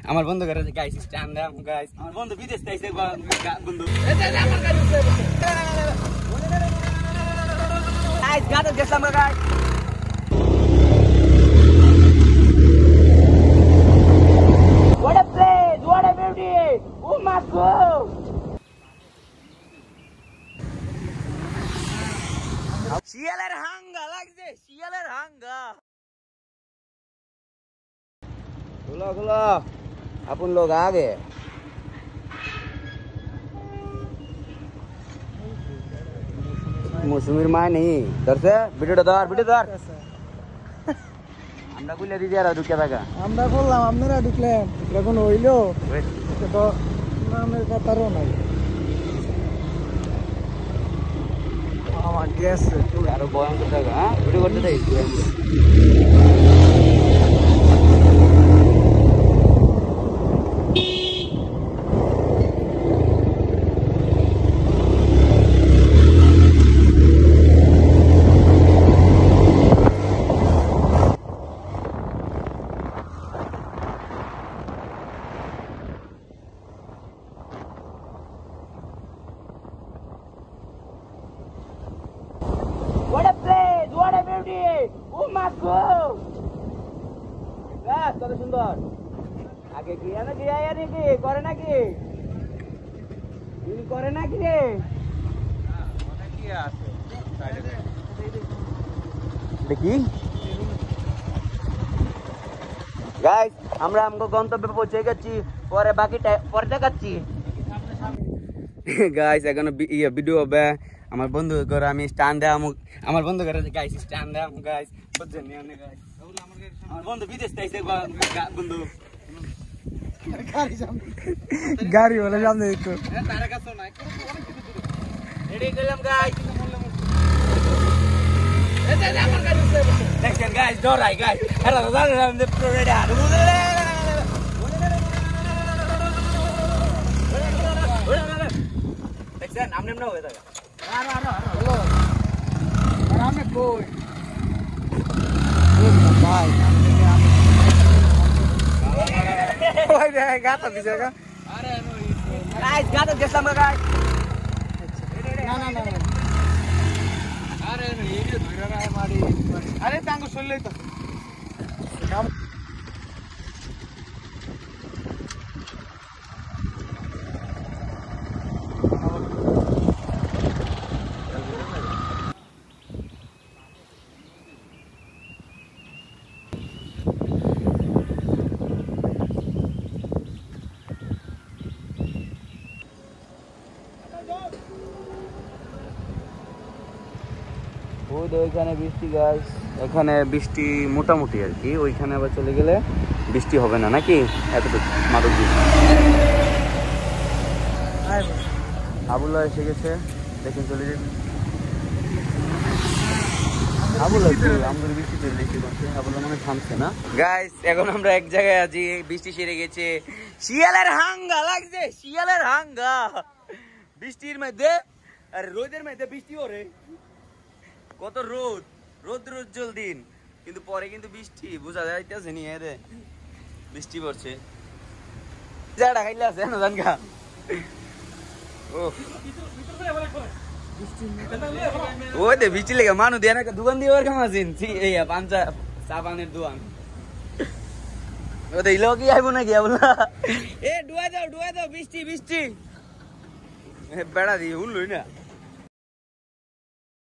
আমার বন্ধু করে গাইস স্ট্যান্ড আপ গাইস আমার বন্ধু বিদেশ থেকে বন্ধু গাইস গাড়ি গেছলাম guys what a place what a beauty oh my god শিয়ালের হাঙ্গা লাগছে শিয়ালের হাঙ্গা खुलो खुलो अपन लोग आ गए मौसुमीर माय नहीं धर से वीडियो धर আমরা কইলা দিদি আর ঢুকে থাকা আমরা বললাম আপনারা ঢুকলেন এখন হইলো তো নামের কথারও নাই আমার গ্যাস আরো বয়ান করতে থাকা হ্যাঁ ভিডিও করতে থাকি What a place! What a beauty! Oh my God! কত সুন্দর আগে কি না কি আয়া নাকি করে নাকি করে নাকি রে অনেক কি আছে দেখি গাইস আমরা আমগো গন্তব্যে পৌঁছে গেছি পরে বাকিটা পরে দেখাচ্ছি গাইস এখন ভিডিও হবে আমার বন্ধু করে আমি স্ট্যান্ড দেব আমার বন্ধু করে গাইস স্ট্যান্ড দেব গাইস বুঝছেন না গাইস আমার বন্ধু বিদেশ থেকে বন্ধু গাড়ি বলে সামনে একটু তার কাছে না রেডি করলাম গাইস এটা আমার গাড়ি দেখেন গাইস ডরাই গাইস আরে দাদা আমি পুরো রেডি আর দেখেন আমনে না হয়ে থাকে হ্যালো আর আমি কই ভাই ওই রে গাতা দিছে গা আরে গাইস গাতা গেছলাম গাইস না আরে এই যে ধইরা মারি আরে তাঙ্গ শুনলেই তো ওইখানে বৃষ্টি গাইস এখানে বৃষ্টি মোটামুটি আর কি ওইখানে আবার চলে গেলে বৃষ্টি হবে না নাকি এতটুকু মাদক আবুল্লাহ এসে গেছে দেখুন চলে যাবে আবুল্লাহ আমাদের বৃষ্টি চলে এসে আবুল্লাহ মানে থামছে না গাইস এখন আমরা এক জায়গায় আছি বৃষ্টি সেরে গেছে শিয়ালের হাঙ্গা লাগছে শিয়ালের হাঙ্গা বৃষ্টির মধ্যে আর রোদের মধ্যে বৃষ্টি ওরে কত রোদ রোদ্রোজ্জ্বল দিন কিন্তু পরে কিন্তু বৃষ্টি বোঝা যাইতেছে নি এরে বৃষ্টি পড়ছে যাড়া খাইলে আছে না জানগা ও ওই দে বৃষ্টি লেগে মানু দেয়া না দোকান দিয়ে ওর কামাছিন এই পাঞ্চা চা পানের দোকান ও দে ইলো কি আইবো নাকি বলা এ ডুয়া দাও বৃষ্টি বেড়া দিয়ে উল্লই না